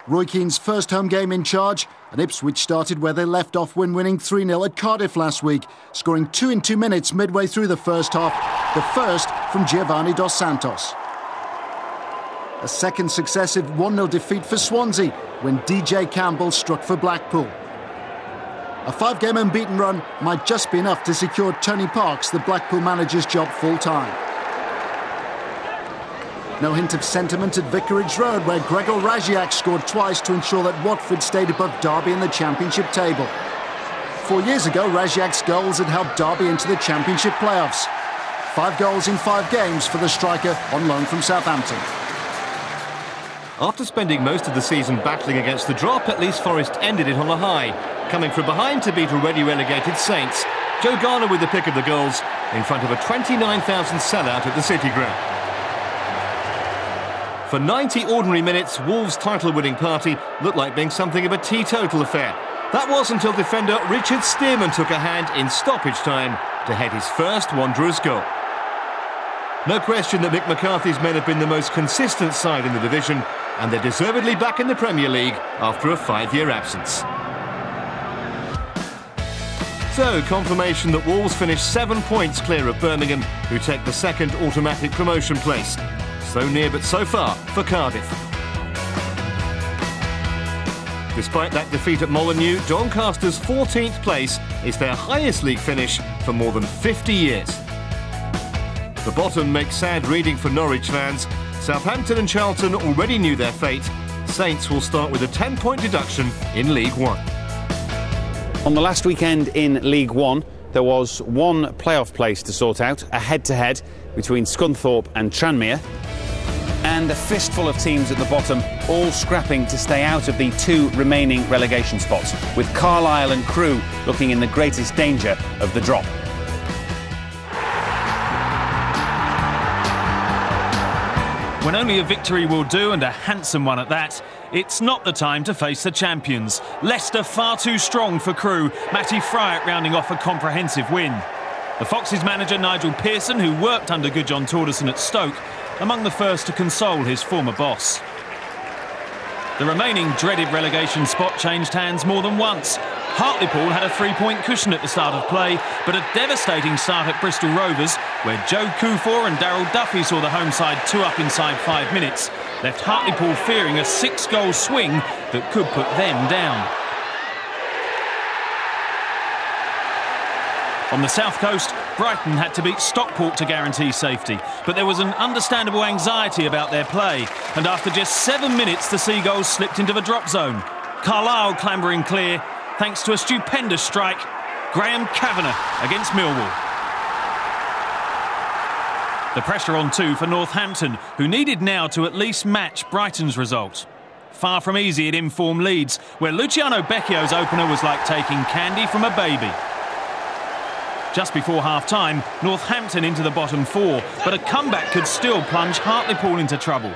Roy Keane's first home game in charge, and Ipswich started where they left off when winning 3-0 at Cardiff last week, scoring 2 in 2 minutes midway through the first half, the first from Giovanni Dos Santos. A second successive 1-0 defeat for Swansea when DJ Campbell struck for Blackpool. A 5-game unbeaten run might just be enough to secure Tony Parks, the Blackpool manager's job full-time. No hint of sentiment at Vicarage Road, where Gregor Raziak scored twice to ensure that Watford stayed above Derby in the Championship table. 4 years ago, Raziak's goals had helped Derby into the Championship playoffs. 5 goals in 5 games for the striker on loan from Southampton. After spending most of the season battling against the drop, at least Forest ended it on a high. Coming from behind to beat already relegated Saints, Joe Garner with the pick of the goals in front of a 29,000 sellout at the City Ground. For 90 ordinary minutes, Wolves' title-winning party looked like being something of a teetotal affair. That was until defender Richard Stearman took a hand in stoppage time to head his first Wanderers goal. No question that Mick McCarthy's men have been the most consistent side in the division, and they're deservedly back in the Premier League after a 5-year absence. So, confirmation that Wolves finished 7 points clear of Birmingham, who take the second automatic promotion place. So near but so far for Cardiff. Despite that defeat at Molineux, Doncaster's 14th place is their highest league finish for more than 50 years. The bottom makes sad reading for Norwich fans. Southampton and Charlton already knew their fate. Saints will start with a 10-point deduction in League One. On the last weekend in League One, there was one playoff place to sort out, a head-to-head between Scunthorpe and Tranmere, and a fistful of teams at the bottom, all scrapping to stay out of the 2 remaining relegation spots, with Carlisle and Crewe looking in the greatest danger of the drop. When only a victory will do, and a handsome one at that, it's not the time to face the champions. Leicester far too strong for Crewe. Matty Fryatt rounding off a comprehensive win. The Foxes manager Nigel Pearson, who worked under Gudjon Torderson at Stoke, among the first to console his former boss. The remaining dreaded relegation spot changed hands more than once. Hartlepool had a 3-point cushion at the start of play, but a devastating start at Bristol Rovers, where Joe Kufor and Daryl Duffy saw the home side 2 up inside 5 minutes, left Hartlepool fearing a 6-goal swing that could put them down. On the south coast, Brighton had to beat Stockport to guarantee safety, but there was an understandable anxiety about their play, and after just 7 minutes the Seagulls slipped into the drop zone. Carlisle clambering clear, thanks to a stupendous strike, Graham Kavanagh against Millwall. The pressure on 2 for Northampton, who needed now to at least match Brighton's result. Far from easy at informed Leeds, where Luciano Becchio's opener was like taking candy from a baby. Just before half-time, Northampton into the bottom 4, but a comeback could still plunge Hartlepool into trouble.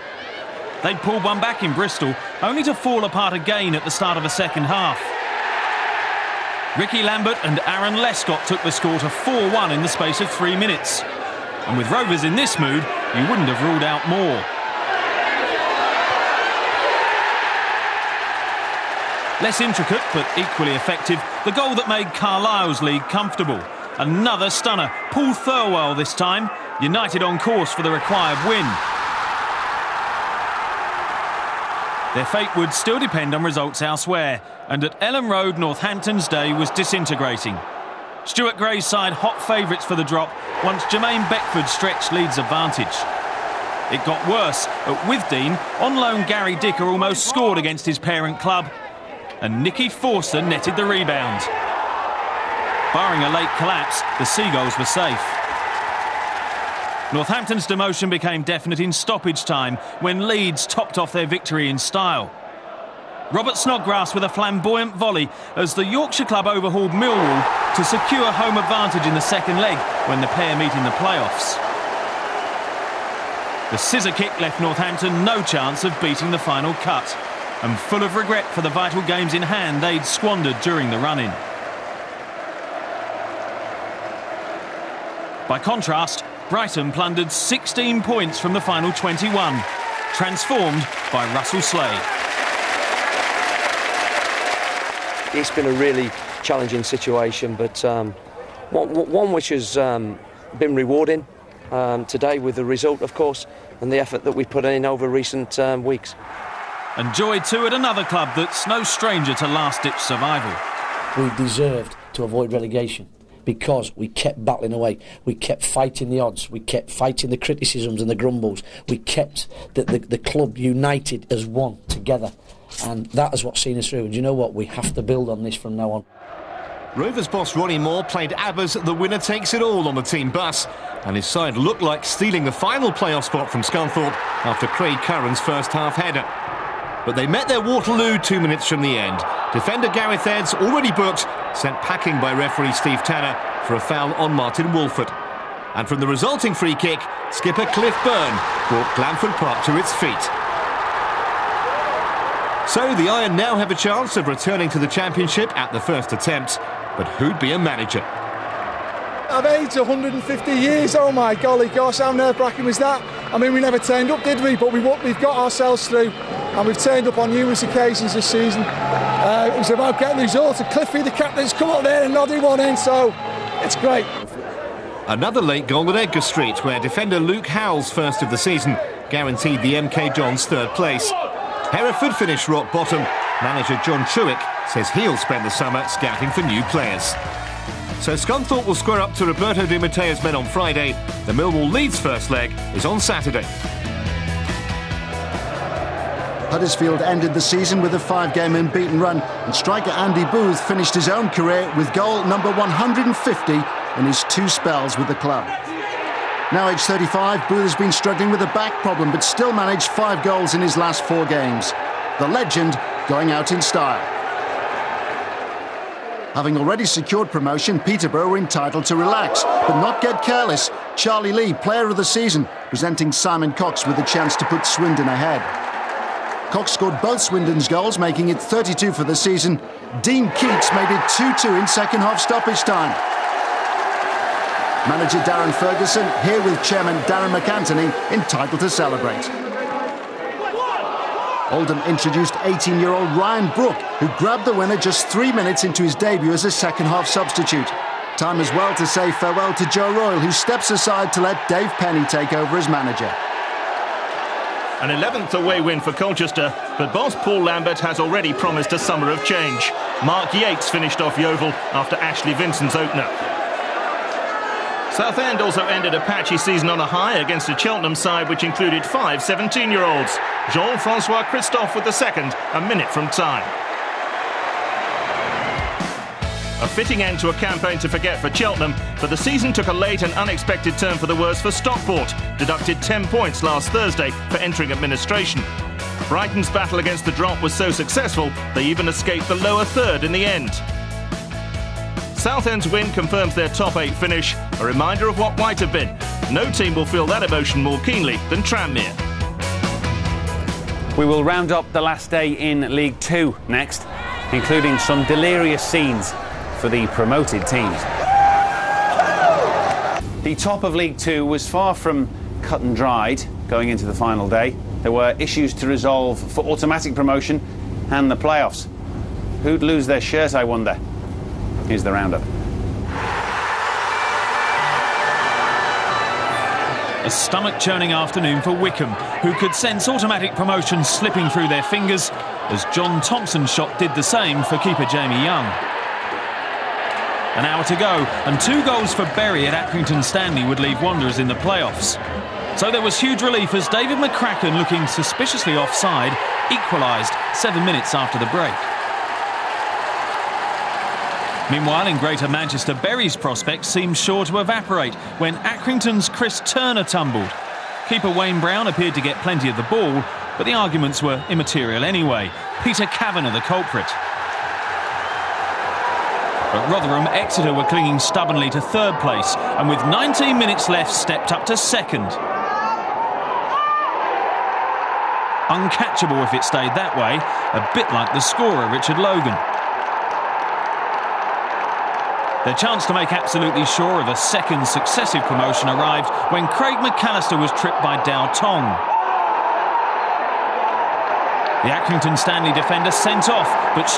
They'd pulled one back in Bristol, only to fall apart again at the start of the second half. Ricky Lambert and Aaron Lescott took the score to 4-1 in the space of 3 minutes. And with Rovers in this mood, you wouldn't have ruled out more. Less intricate, but equally effective, the goal that made Carlisle's league comfortable. Another stunner, Paul Thirlwell this time, United on course for the required win. Their fate would still depend on results elsewhere, and at Ellen Road, Northampton's day was disintegrating. Stuart Gray's side hot favourites for the drop once Jermaine Beckford stretched Leeds' advantage. It got worse. At Withdean, on loan Gary Dicker almost scored against his parent club, and Nicky Forster netted the rebound. Barring a late collapse, the Seagulls were safe. Northampton's demotion became definite in stoppage time when Leeds topped off their victory in style. Robert Snodgrass with a flamboyant volley as the Yorkshire club overhauled Millwall to secure home advantage in the second leg when the pair meet in the playoffs. The scissor kick left Northampton no chance of beating the final cut, and full of regret for the vital games in hand they'd squandered during the run-in. By contrast, Brighton plundered 16 points from the final 21, transformed by Russell Slade. it's been a really challenging situation, but one which has been rewarding today with the result, of course, and the effort that we've put in over recent weeks. And joy too at another club that's no stranger to last-ditch survival. We deserved to avoid relegation because we kept battling away. We kept fighting the odds. We kept fighting the criticisms and the grumbles. We kept the club united as one, together. And that is what's seen us through. And you know what? We have to build on this from now on. Rovers boss Ronnie Moore played Abbas the winner takes it all on the team bus, and his side looked like stealing the final playoff spot from Scunthorpe after Craig Curran's first half header. But they met their Waterloo 2 minutes from the end. Defender Gareth Edds, already booked, sent packing by referee Steve Tanner for a foul on Martin Wolford. And from the resulting free kick, skipper Cliff Byrne brought Glanford Park to its feet. So the Iron now have a chance of returning to the Championship at the first attempt. But who'd be a manager? I've aged 150 years, oh my golly gosh, how nerve-wracking was that? I mean, we never turned up, did we? But we've got ourselves through, and we've turned up on numerous occasions this season. It was about getting the result. Cliffy, the captain's come up there and nodded one in, so it's great. Another late goal at Edgar Street, where defender Luke Howell's first of the season guaranteed the MK Dons third place. Hereford finished rock bottom. Manager John Truick says he'll spend the summer scouting for new players. So Scunthorpe will square up to Roberto Di Matteo's men on Friday. The Millwall Leeds first leg is on Saturday. Huddersfield ended the season with a 5-game unbeaten run, and striker Andy Booth finished his own career with goal number 150 in his 2 spells with the club. Now aged 35, Booth has been struggling with a back problem but still managed 5 goals in his last 4 games. The legend going out in style. Having already secured promotion, Peterborough were entitled to relax, but not get careless. Charlie Lee, player of the season, presenting Simon Cox with a chance to put Swindon ahead. Cox scored both Swindon's goals, making it 32 for the season. Dean Keats made it 2-2 in second half stoppage time. Manager Darren Ferguson, here with chairman Darren McAntony, entitled to celebrate. Oldham introduced 18-year-old Ryan Brook, who grabbed the winner just 3 minutes into his debut as a second-half substitute. Time as well to say farewell to Joe Royle, who steps aside to let Dave Penny take over as manager. An 11th away win for Colchester, but boss Paul Lambert has already promised a summer of change. Mark Yates finished off Yeovil after Ashley Vincent's opener. Southend also ended a patchy season on a high against a Cheltenham side which included 5 17-year-olds. Jean-Francois Christophe with the second, a minute from time. A fitting end to a campaign to forget for Cheltenham, but the season took a late and unexpected turn for the worse for Stockport, deducted 10 points last Thursday for entering administration. Brighton's battle against the drop was so successful, they even escaped the lower third in the end. Southend's win confirms their top 8 finish, a reminder of what might have been. No team will feel that emotion more keenly than Tranmere. We will round up the last day in League 2 next, including some delirious scenes for the promoted teams. The top of League 2 was far from cut and dried going into the final day. There were issues to resolve for automatic promotion and the playoffs. Who'd lose their shirt, I wonder? Here's the roundup. A stomach-churning afternoon for Wycombe, who could sense automatic promotion slipping through their fingers as John Thompson's shot did the same for keeper Jamie Young. An hour to go, and 2 goals for Bury at Accrington Stanley would leave Wanderers in the playoffs. So there was huge relief as David McCracken, looking suspiciously offside, equalised 7 minutes after the break. Meanwhile, in Greater Manchester, Bury's prospects seemed sure to evaporate when Accrington's Chris Turner tumbled. Keeper Wayne Brown appeared to get plenty of the ball, but the arguments were immaterial anyway. Peter Kavanagh the culprit. But Rotherham Exeter were clinging stubbornly to third place, and with 19 minutes left stepped up to second. Uncatchable if it stayed that way, a bit like the scorer Richard Logan. Their chance to make absolutely sure of a second successive promotion arrived when Craig McAllister was tripped by Dao Tong. The Accrington Stanley defender sent off, but